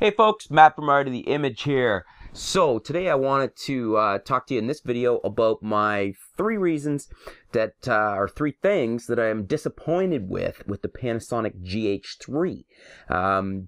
Hey folks, Matt from Art of the Image here. So today I wanted to talk to you in this video about my three reasons that, or three things that I am disappointed with the Panasonic GH3.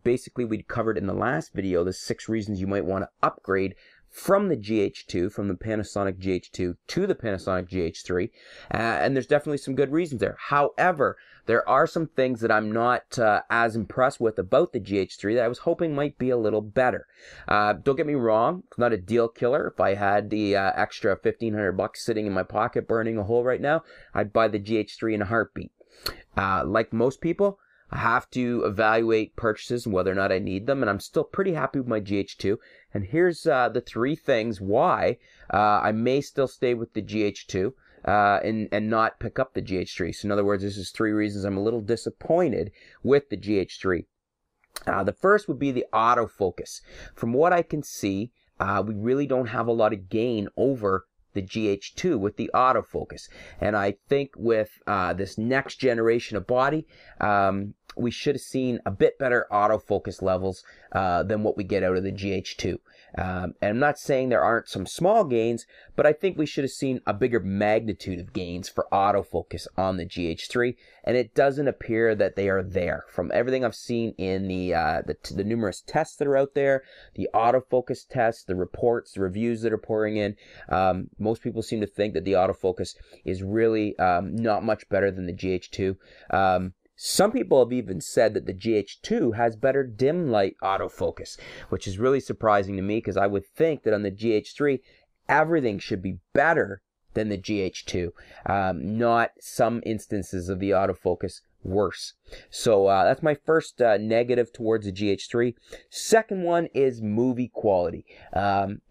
Basically, we covered in the last video the 6 reasons you might want to upgrade from the GH2, from the Panasonic GH2 to the Panasonic GH3, and there's definitely some good reasons there. However, there are some things that I'm not as impressed with about the GH3 that I was hoping might be a little better. Don't get me wrong, it's not a deal killer. If I had the extra $1,500 sitting in my pocket burning a hole right now, I'd buy the GH3 in a heartbeat. Like most people, I have to evaluate purchases and whether or not I need them, and I'm still pretty happy with my GH2. And here's the 3 things why I may still stay with the GH2 and not pick up the GH3. So in other words, this is 3 reasons I'm a little disappointed with the GH3. The first would be the autofocus. From what I can see, we really don't have a lot of gain over the GH2 with the autofocus. And I think with this next generation of body, we should have seen a bit better autofocus levels than what we get out of the GH2. And I'm not saying there aren't some small gains, but I think we should have seen a bigger magnitude of gains for autofocus on the GH3, and it doesn't appear that they are there. From everything I've seen in the numerous tests that are out there, the autofocus tests, the reports, the reviews that are pouring in, most people seem to think that the autofocus is really not much better than the GH2. Some people have even said that the GH2 has better dim light autofocus, which is really surprising to me because I would think that on the GH3, everything should be better than the GH2, not some instances of the autofocus worse. So that's my first negative towards the GH3. Second one is movie quality.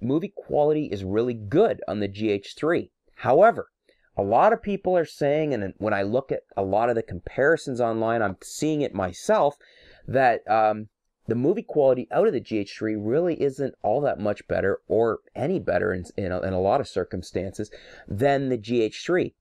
Movie quality is really good on the GH3. However, a lot of people are saying, and when I look at a lot of the comparisons online, I'm seeing it myself, that the movie quality out of the GH3 really isn't all that much better, or any better in a lot of circumstances, than the GH3.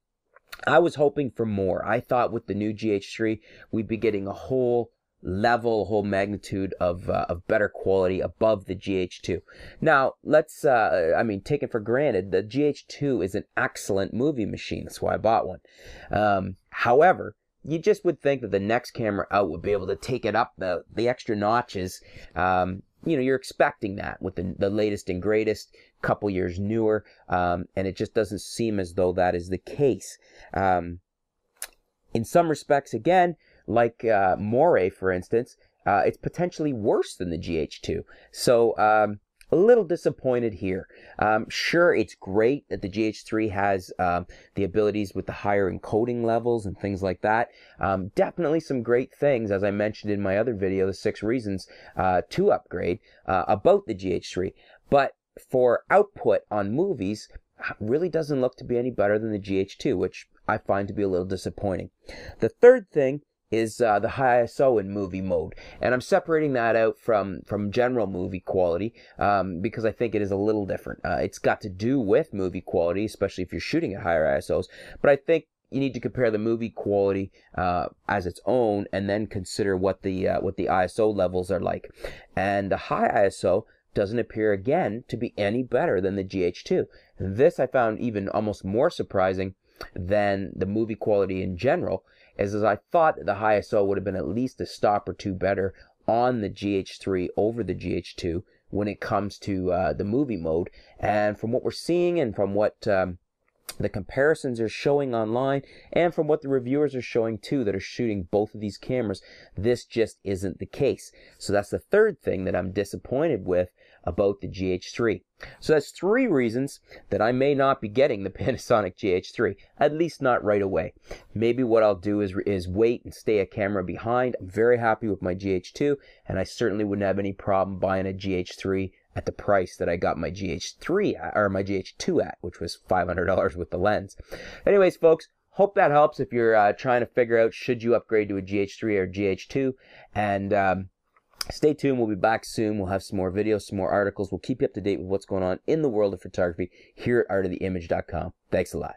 I was hoping for more. I thought with the new GH3, we'd be getting a whole level, whole magnitude of better quality above the GH2. Now, let's, take it for granted, the GH2 is an excellent movie machine. That's why I bought one. However, you just would think that the next camera out would be able to take it up the extra notches. You're expecting that with the latest and greatest, couple years newer, and it just doesn't seem as though that is the case. In some respects, again, like Moray, for instance, it's potentially worse than the GH2. So a little disappointed here. Sure, it's great that the GH3 has the abilities with the higher encoding levels and things like that. Definitely some great things, as I mentioned in my other video, the 6 reasons to upgrade about the GH3. But for output on movies, really doesn't look to be any better than the GH2, which I find to be a little disappointing. The third thing is the high ISO in movie mode. And I'm separating that out from general movie quality because I think it is a little different. It's got to do with movie quality, especially if you're shooting at higher ISOs. But I think you need to compare the movie quality as its own and then consider what the ISO levels are like. And the high ISO doesn't appear again to be any better than the GH2. This I found even almost more surprising than the movie quality in general, as I thought that the high ISO would have been at least a stop or two better on the GH3 over the GH2 when it comes to the movie mode. And from what we're seeing and from what the comparisons are showing online and from what the reviewers are showing too that are shooting both of these cameras, this just isn't the case. So that's the third thing that I'm disappointed with about the GH3. So that's 3 reasons that I may not be getting the Panasonic GH3, at least not right away. Maybe what I'll do is wait and stay a camera behind. I'm very happy with my GH2, and I certainly wouldn't have any problem buying a GH3 at the price that I got my GH3 or my GH2 at, which was $500 with the lens. Anyways, folks, hope that helps if you're trying to figure out should you upgrade to a GH3 or GH2. And stay tuned. We'll be back soon. We'll have some more videos, some more articles. We'll keep you up to date with what's going on in the world of photography here at artoftheimage.com. Thanks a lot.